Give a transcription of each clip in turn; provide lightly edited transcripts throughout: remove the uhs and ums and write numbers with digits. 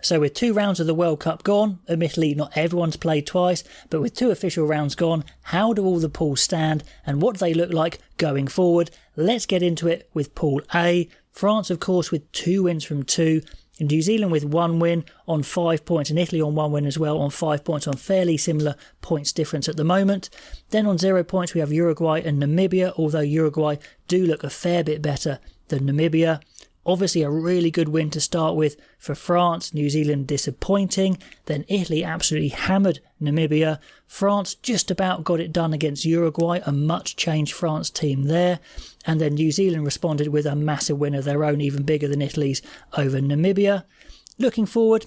So with 2 rounds of the World Cup gone, admittedly not everyone's played twice, but with 2 official rounds gone, how do all the pools stand and what do they look like going forward? Let's get into it with Pool A. France, of course, with 2 wins from 2. New Zealand with 1 win on 5 points and Italy on 1 win as well on 5 points on fairly similar points difference at the moment. Then on 0 points we have Uruguay and Namibia, although Uruguay do look a fair bit better than Namibia. Obviously a really good win to start with for France, New Zealand disappointing, then Italy absolutely hammered Namibia, France just about got it done against Uruguay, a much changed France team there, and then New Zealand responded with a massive win of their own, even bigger than Italy's, over Namibia. Looking forward,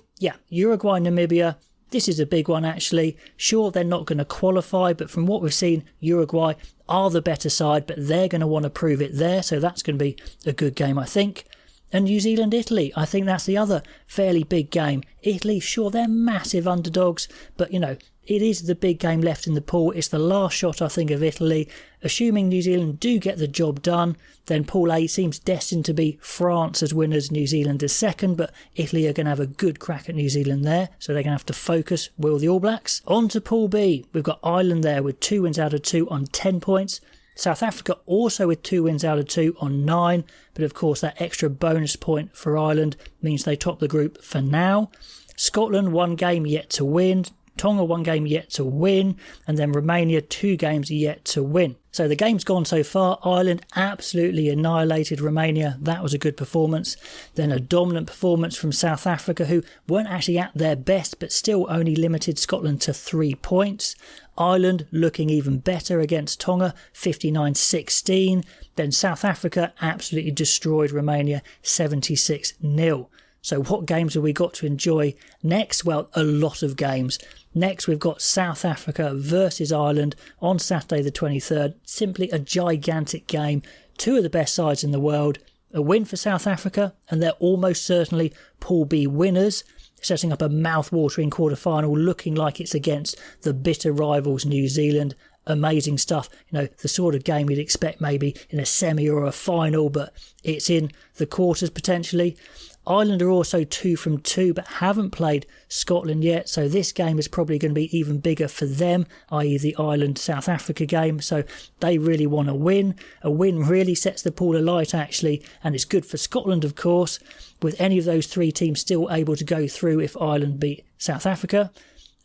Uruguay, Namibia, this is a big one actually. Sure, they're not going to qualify, but from what we've seen, Uruguay are the better side, but they're going to want to prove it there, so that's going to be a good game I think. And New Zealand, Italy, I think that's the other fairly big game. Italy, sure, they're massive underdogs, but it is the big game left in the pool. It's the last shot, I think, of Italy. Assuming New Zealand do get the job done, then Pool A seems destined to be France as winners, New Zealand as second, but Italy are going to have a good crack at New Zealand there, so they're going to have to focus, will the All Blacks. On to Pool B. We've got Ireland there with 2 wins out of 2 on 10 points. South Africa also with 2 wins out of 2 on 9, but of course that extra bonus point for Ireland means they top the group for now. Scotland 1 game yet to win, Tonga 1 game yet to win, and then Romania 2 games yet to win. So the game's gone so far. Ireland absolutely annihilated Romania. That was a good performance. Then a dominant performance from South Africa, who weren't actually at their best, but still only limited Scotland to 3 points. Ireland looking even better against Tonga, 59-16. Then South Africa absolutely destroyed Romania, 76-0. So what games have we got to enjoy next? Well, a lot of games. Next, we've got South Africa versus Ireland on Saturday the 23rd. Simply a gigantic game. 2 of the best sides in the world. A win for South Africa, and they're almost certainly Pool B winners, setting up a mouth-watering quarter-final, looking like it's against the bitter rivals New Zealand. Amazing stuff. The sort of game you'd expect maybe in a semi or a final, but it's in the quarters potentially. Ireland are also 2 from 2 but haven't played Scotland yet, so this game is probably going to be even bigger for them, i.e. the Ireland-South Africa game, so they really want to win. A win really sets the pool alight actually, and it's good for Scotland of course, with any of those 3 teams still able to go through if Ireland beat South Africa.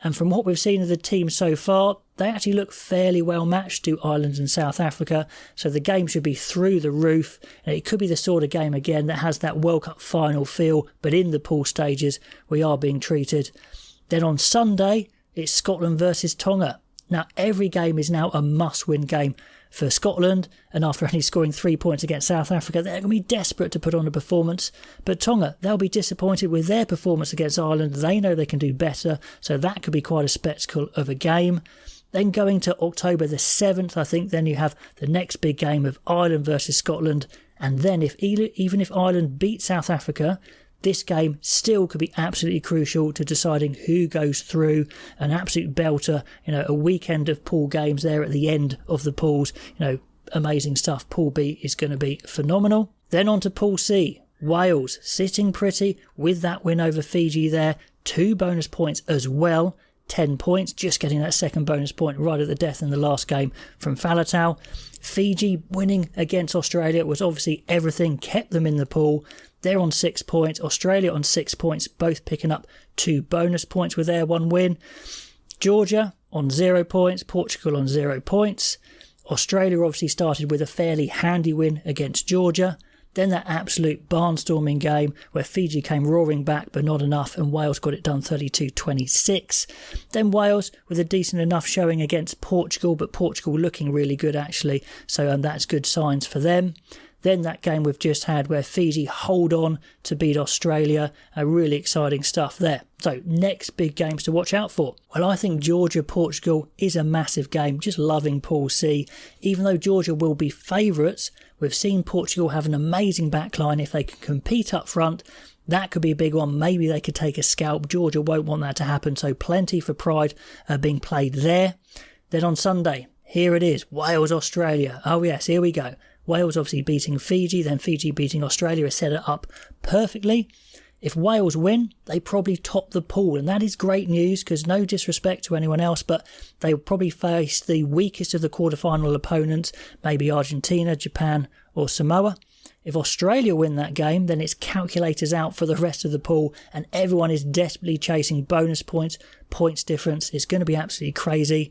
And from what we've seen of the team so far, they actually look fairly well matched to Ireland and South Africa, so the game should be through the roof, and it could be the sort of game again that has that World Cup final feel, but in the pool stages we are being treated. Then on Sunday, it's Scotland versus Tonga. Now every game is now a must-win game for Scotland, and after only scoring 3 points against South Africa, they're going to be desperate to put on a performance. But Tonga, they'll be disappointed with their performance against Ireland. They know they can do better, so that could be quite a spectacle of a game. Then going to October the 7th, I think then you have the next big game of Ireland versus Scotland, and then even if Ireland beat South Africa, this game still could be absolutely crucial to deciding who goes through. An absolute belter, a weekend of pool games there at the end of the pools. Amazing stuff. Pool B is going to be phenomenal. Then on to Pool C. Wales sitting pretty with that win over Fiji there. 2 bonus points as well. 10 points, just getting that second bonus point right at the death in the last game from Faletau. Fiji winning against Australia was obviously everything, kept them in the pool. They're on 6 points, Australia on 6 points, both picking up 2 bonus points with their 1 win. Georgia on 0 points, Portugal on 0 points. Australia obviously started with a fairly handy win against Georgia. Then that absolute barnstorming game where Fiji came roaring back but not enough, and Wales got it done 32-26. Then Wales with a decent enough showing against Portugal, but Portugal looking really good actually, so that's good signs for them. Then that game we've just had where Fiji hold on to beat Australia. Really exciting stuff there. So next big games to watch out for. Well, I think Georgia-Portugal is a massive game. Just loving Pool C. Even though Georgia will be favourites, we've seen Portugal have an amazing backline. If they can compete up front, that could be a big one. Maybe they could take a scalp. Georgia won't want that to happen. So plenty for pride being played there. Then on Sunday, here it is. Wales-Australia. Oh yes, here we go. Wales obviously beating Fiji, then Fiji beating Australia has set it up perfectly. If Wales win, they probably top the pool, and that is great news because no disrespect to anyone else, but they will probably face the weakest of the quarterfinal opponents, maybe Argentina, Japan or Samoa. If Australia win that game, then it's calculators out for the rest of the pool and everyone is desperately chasing bonus points, points difference. It's going to be absolutely crazy.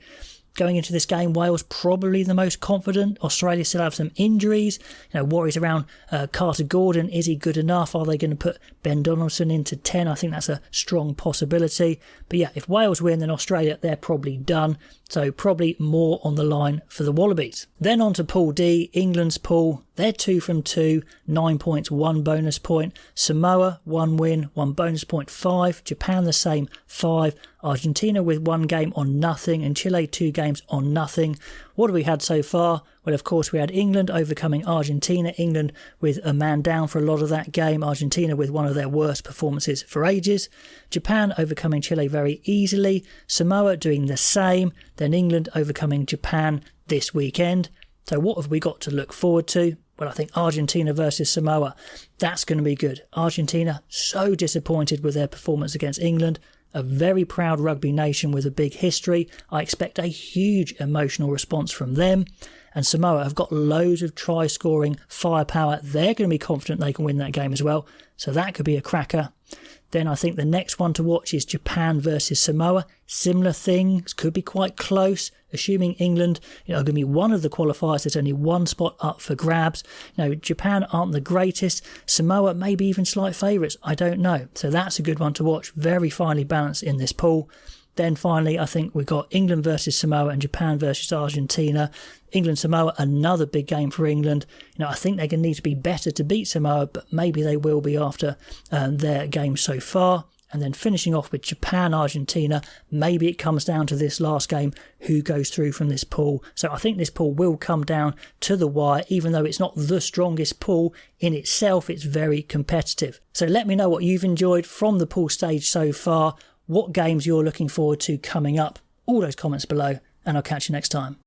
Going into this game, Wales probably the most confident. Australia still have some injuries. Worries around Carter Gordon. Is he good enough? Are they going to put Ben Donaldson into 10? I think that's a strong possibility. But yeah, if Wales win, then Australia, they're probably done. So probably more on the line for the Wallabies. Then on to Pool D, England's pool. They're 2 from 2, 9 points, 1 bonus point. Samoa, 1 win, 1 bonus point, 5. Japan the same, 5. Argentina with 1 game on nothing and Chile 2 games on nothing. What have we had so far? Well, of course, we had England overcoming Argentina. England with a man down for a lot of that game. Argentina with one of their worst performances for ages. Japan overcoming Chile very easily. Samoa doing the same. Then England overcoming Japan this weekend. So what have we got to look forward to? Well, I think Argentina versus Samoa, that's going to be good. Argentina, so disappointed with their performance against England. A very proud rugby nation with a big history. I expect a huge emotional response from them. And Samoa have got loads of try-scoring firepower. They're going to be confident they can win that game as well. So that could be a cracker. Then I think the next one to watch is Japan versus Samoa. Similar things, could be quite close. Assuming England are going to be one of the qualifiers, there's only 1 spot up for grabs. Japan aren't the greatest. Samoa maybe even slight favourites. I don't know. So that's a good one to watch. Very finely balanced in this pool. Then finally, I think we've got England versus Samoa and Japan versus Argentina. England-Samoa, another big game for England. I think they're going to need to be better to beat Samoa, but maybe they will be after their game so far. And then finishing off with Japan-Argentina, maybe it comes down to this last game, who goes through from this pool. So I think this pool will come down to the wire, even though it's not the strongest pool in itself, it's very competitive. So let me know what you've enjoyed from the pool stage so far, what games you're looking forward to coming up, all those comments below, and I'll catch you next time.